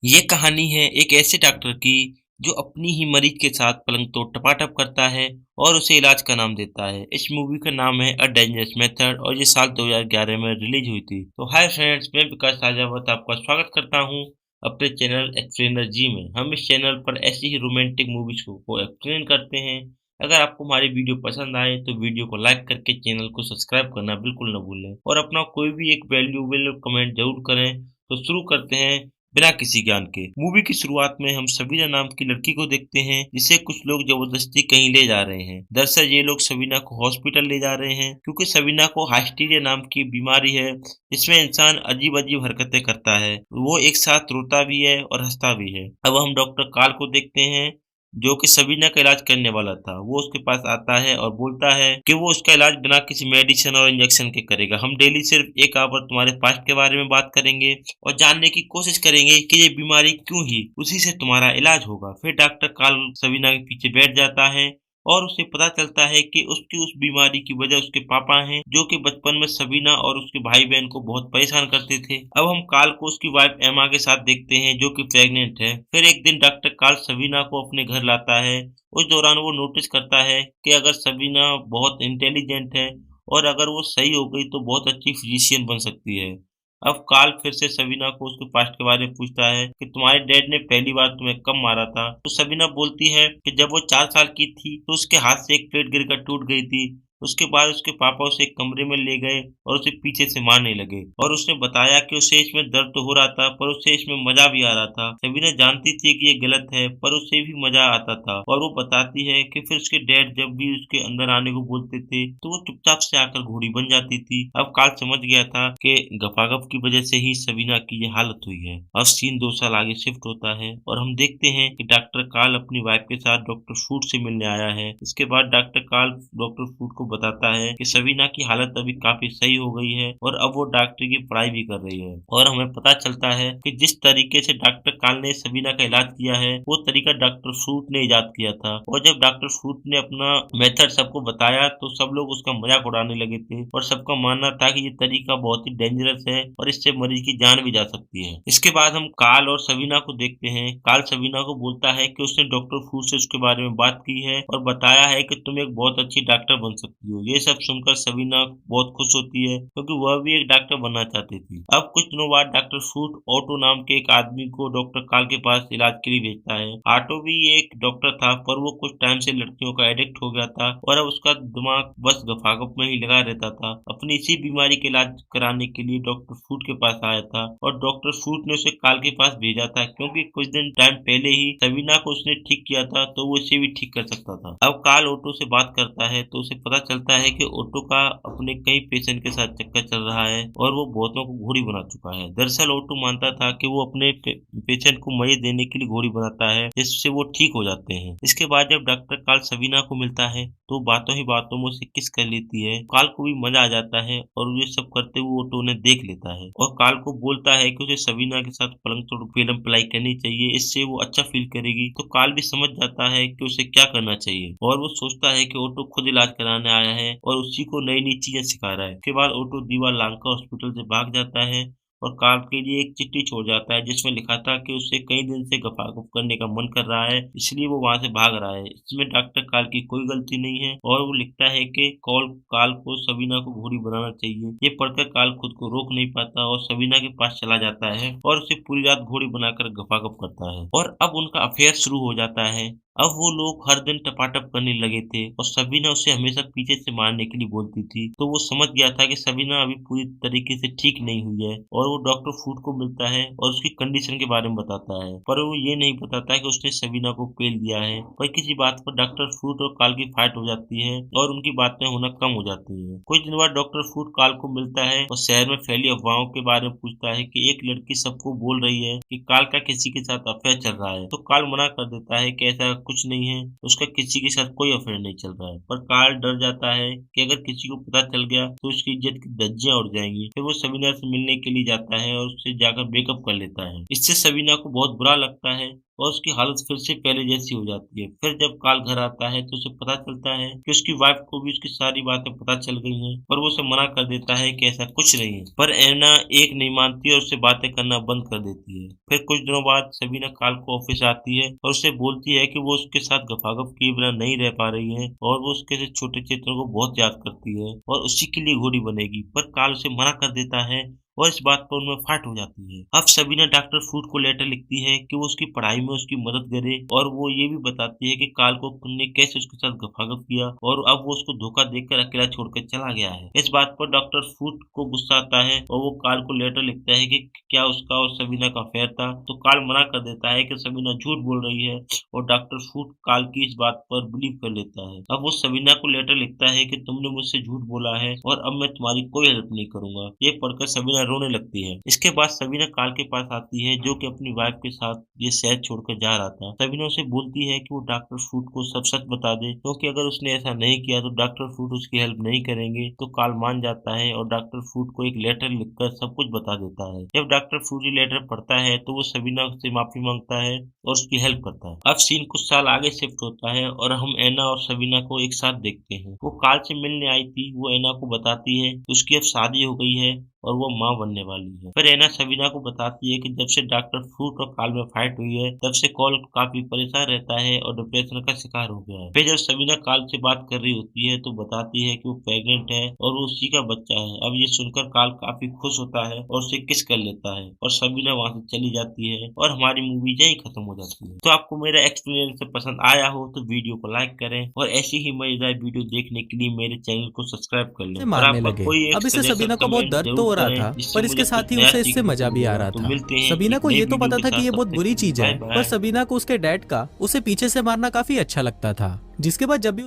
ये कहानी है एक ऐसे डॉक्टर की जो अपनी ही मरीज के साथ पलंग तोड़ टपाटप करता है और उसे इलाज का नाम देता है। इस मूवी का नाम है अ डेंजरस मेथड और ये साल 2011 में रिलीज हुई थी। तो हाय फ्रेंड्स, मैं विकास राजावत आपका स्वागत करता हूँ अपने चैनल एक्सप्लेनर जी में। हम इस चैनल पर ऐसी ही रोमांटिक मूवीज को एक्सप्लेन करते हैं। अगर आपको हमारी वीडियो पसंद आए तो वीडियो को लाइक करके चैनल को सब्सक्राइब करना बिल्कुल न भूलें और अपना कोई भी एक वैल्यूएबल कमेंट जरूर करें। तो शुरू करते हैं बिना किसी ज्ञान के। मूवी की शुरुआत में हम सबीना नाम की लड़की को देखते हैं जिसे कुछ लोग जबरदस्ती कहीं ले जा रहे हैं। दरअसल ये लोग सबीना को हॉस्पिटल ले जा रहे हैं क्योंकि सबीना को हाइस्टीरिया नाम की बीमारी है जिसमें इंसान अजीब अजीब हरकतें करता है। वो एक साथ रोता भी है और हंसता भी है। अब हम डॉक्टर काल को देखते हैं जो कि सबीना का इलाज करने वाला था। वो उसके पास आता है और बोलता है कि वो उसका इलाज बिना किसी मेडिसिन और इंजेक्शन के करेगा। हम डेली सिर्फ 1 आवर तुम्हारे पास्ट के बारे में बात करेंगे और जानने की कोशिश करेंगे कि ये बीमारी क्यों ही उसी से तुम्हारा इलाज होगा। फिर डॉक्टर कार्ल सबीना के पीछे बैठ जाता है और उसे पता चलता है कि उसकी उस बीमारी की वजह उसके पापा हैं जो कि बचपन में सबीना और उसके भाई बहन को बहुत परेशान करते थे। अब हम कार्ल को उसकी वाइफ एमा के साथ देखते हैं जो कि प्रेग्नेंट है। फिर एक दिन डॉक्टर कार्ल सबीना को अपने घर लाता है। उस दौरान वो नोटिस करता है कि अगर सबीना बहुत इंटेलिजेंट है और अगर वो सही हो गई तो बहुत अच्छी फिजिशियन बन सकती है। अब कार्ल फिर से सबीना को उसके पास्ट के बारे में पूछता है कि तुम्हारे डैड ने पहली बार तुम्हें कब मारा था? तो सबीना बोलती है कि जब वो 4 साल की थी तो उसके हाथ से एक प्लेट गिरकर टूट गई थी। उसके बाद उसके पापा उसे एक कमरे में ले गए और उसे पीछे से मारने लगे और उसने बताया कि उसे इसमें दर्द तो हो रहा था पर उसे इसमें मजा भी आ रहा था। सबीना जानती थी कि ये गलत है पर उसे भी मजा आता था और वो बताती है कि फिर उसके डैड जब भी उसके अंदर आने को बोलते थे तो वो चुपचाप से आकर घोड़ी बन जाती थी। अब कार्ल समझ गया था कि गपागप की वजह से ही सबीना की ये हालत हुई है। अब सीन 2 साल आगे शिफ्ट होता है और हम देखते हैं कि डॉक्टर कार्ल अपनी वाइफ के साथ डॉक्टर फूड से मिलने आया है। इसके बाद डॉक्टर कार्ल डॉक्टर फूड को बताता है कि सबीना की हालत अभी काफी सही हो गई है और अब वो डॉक्टरी की पढ़ाई भी कर रही है। और हमें पता चलता है कि जिस तरीके से डॉक्टर कार्ल ने सबीना का इलाज किया है वो तरीका डॉक्टर फूड ने इजाद किया था। और जब डॉक्टर फूड ने अपना मेथड सबको बताया तो सब लोग उसका मजाक उड़ाने लगे थे और सबका मानना था कि ये तरीका बहुत ही डेंजरस है और इससे मरीज की जान भी जा सकती है। इसके बाद हम कार्ल और सबीना को देखते हैं। कार्ल सबीना को बोलता है कि उसने डॉक्टर फू से उसके बारे में बात की है और बताया है कि तुम एक बहुत अच्छी डॉक्टर बन सकती हो। ये सब सुनकर सबीना बहुत खुश होती है क्योंकि वह भी एक डॉक्टर बनना चाहती थी। अब कुछ दिनों बाद डॉक्टर फूट ऑटो नाम के एक आदमी को डॉक्टर कार्ल के पास इलाज के लिए भेजता है। ऑटो भी एक डॉक्टर था पर वो कुछ टाइम से लड़कियों का एडिक्ट हो गया था और अब उसका दिमाग बस गफागप में ही लगा रहता था। अपनी इसी बीमारी का इलाज कराने के लिए डॉक्टर फूट के पास आया था और डॉक्टर फूट ने उसे कार्ल के पास भेजा था क्योंकि कुछ दिन टाइम पहले ही सबीना को उसने ठीक किया था तो वो इसे भी ठीक कर सकता था। अब कार्ल ऑटो से बात करता है तो उसे पता चलता है कि ऑटो का अपने कई पेशेंट के साथ चक्कर चल रहा है और वो बहुतों को घोड़ी बना चुका है। दरअसल ऑटो मानता था कि वो अपने पेशेंट को मजे देने के लिए घोड़ी बनाता है जिससे वो ठीक हो जाते हैं। इसके बाद जब डॉक्टर कार्ल सबीना को मिलता है तो बातों ही बातों में उसे किस कर लेती है। कार्ल को भी मजा आ जाता है और ये सब करते हुए ऑटो उन्हें देख लेता है और कार्ल को बोलता है कि उसे सबीना के साथ पलंग तोड़ फिल्म अप्लाई करनी चाहिए, इससे वो अच्छा फील करेगी। तो कार्ल भी समझ जाता है कि उसे क्या करना चाहिए और वो सोचता है कि ऑटो खुद इलाज कराने आया है और उसी को नई नई चीजें सिखा रहा है। उसके बाद ऑटो दीवार लांका हॉस्पिटल से भाग जाता है और कार्ल के लिए एक चिट्ठी छोड़ जाता है जिसमें लिखा था कि उसे कई दिन से गपागप करने का मन कर रहा है इसलिए वो वहां से भाग रहा है। इसमें डॉक्टर कार्ल की कोई गलती नहीं है और वो लिखता है कि कॉल कार्ल को सबीना को घोड़ी बनाना चाहिए। ये पढ़कर कार्ल खुद को रोक नहीं पाता और सबीना के पास चला जाता है और उसे पूरी रात घोड़ी बनाकर गपागप करता है और अब उनका अफेयर शुरू हो जाता है। अब वो लोग हर दिन टपाटप करने लगे थे और सबीना उसे हमेशा पीछे से मारने के लिए बोलती थी। तो वो समझ गया था कि सबीना अभी पूरी तरीके से ठीक नहीं हुई है और वो डॉक्टर फूड को मिलता है और उसकी कंडीशन के बारे में बताता है पर वो ये नहीं बताता कि उसने सबीना को पेल दिया है। पर किसी बात पर डॉक्टर फूड और कार्ल की फाइट हो जाती है और उनकी बातें होना कम हो जाती है। कुछ दिन बाद डॉक्टर फूड कार्ल को मिलता है और शहर में फैली अफवाहों के बारे में पूछता है कि एक लड़की सबको बोल रही है कि कार्ल का किसी के साथ अफेयर चल रहा है। तो कार्ल मना कर देता है कि ऐसा कुछ नहीं है, उसका किसी के साथ कोई अफेयर नहीं चल रहा है। पर कार्ल डर जाता है कि अगर किसी को पता चल गया तो उसकी इज्जत की धज्जियां उड़ जाएंगी। फिर वो सबीना से मिलने के लिए जाता जाता है और उससे जाकर ब्रेकअप कर लेता है। इससे सबीना को बहुत बुरा लगता है और उसकी हालत फिर से पहले जैसी हो जाती है। फिर जब कार्ल घर आता है तो उसे पता चलता है कि उसकी वाइफ को भी उसकी सारी बातें पता चल गई हैं, पर वो उसे मना कर देता है कि ऐसा कुछ नहीं है। पर एना एक नहीं मानती और उससे बातें करना बंद कर देती है। फिर कुछ दिनों बाद सबीना कार्ल को ऑफिस आती है और उसे बोलती है कि वो उसके साथ गफागप किए बिना नहीं रह पा रही है और वो उसके से छोटे चित्रों को बहुत याद करती है और उसी के लिए घोड़ी बनेगी। पर कार्ल उसे मना कर देता है और इस बात पर उनमें फाट हो जाती है। अब सबीना डॉक्टर फूड को लेटर लिखती है कि वो उसकी पढ़ाई में उसकी मदद करे और वो ये भी बताती है कि कार्ल को ने कैसे उसके साथ गफागप किया और अब वो उसको धोखा देकर अकेला छोड़कर चला गया है। इस बात पर डॉक्टर फूड को गुस्सा आता है और वो कार्ल को लेटर लिखता है कि क्या उसका और सबीना का अफेयर था, तो कार्ल मना कर देता है कि सबीना झूठ बोल रही है और डॉक्टर फूड कार्ल की इस बात पर बिलीव कर लेता है। अब वो सबीना को लेटर लिखता है कि तुमने मुझसे झूठ बोला है और अब मैं तुम्हारी कोई हेल्प नहीं करूंगा। ये पढ़कर सबीना रोने लगती है। इसके बाद सबीना कार्ल के पास आती है जो कि अपनी वाइफ के साथ ये शहर छोड़कर जा रहा था। सबीना उसे बोलती है कि वो डॉक्टर फूड को सब सच बता दे, क्योंकि अगर उसने ऐसा नहीं किया तो डॉक्टर फूड उसकी हेल्प नहीं करेंगे। तो कार्ल मान जाता है और डॉक्टर फूड को एक लेटर लिखकर सब कुछ बता देता है। जब डॉक्टर फूड ये लेटर पढ़ता है तो वो सबीना से माफी मांगता है और उसकी हेल्प करता है। अब सीन कुछ साल आगे शिफ्ट होता है और हम एना और सबीना को एक साथ देखते हैं। वो कार्ल से मिलने आई थी। वो एना को बताती है कि उसकी अब शादी हो गई है और वो माँ बनने वाली है। फिर एना सबीना को बताती है कि जब से डॉक्टर फ्रूट और कार्ल में फाइट हुई है तब से कार्ल काफी परेशान रहता है और डिप्रेशन का शिकार हो गया है। फिर जब सबीना कार्ल से बात कर रही होती है तो बताती है कि वो प्रेग्नेंट है और वो उसी का बच्चा है। अब ये सुनकर कार्ल काफी खुश होता है और उसे किस कर लेता है और सबीना वहाँ से चली जाती है और हमारी मूवी यही खत्म हो जाती है। तो आपको मेरा एक्सपीरियंस पसंद आया हो तो वीडियो को लाइक करें और ऐसी ही मजेदार वीडियो देखने के लिए मेरे चैनल को सब्सक्राइब कर लें। से और मारने आपका लगे। कोई एक अब इससे सबीना सजेशन को बहुत कमेंट दर्द तो जरूर हो रहा करें था, जिससे पर मुझे इसके कुछ साथ ही नया उसे इससे सीखने मजा को भी आ मिलेगा। रहा तो था। मिलते हैं सबीना एक को नई ये तो वीडियो पता के था कि साथ, ये तब बहुत तक बुरी के लिए चीज बाय है, पर बाय। सबीना को उसके डैड का उसे पीछे से मारना काफी अच्छा लगता था। जिसके बाद जब भी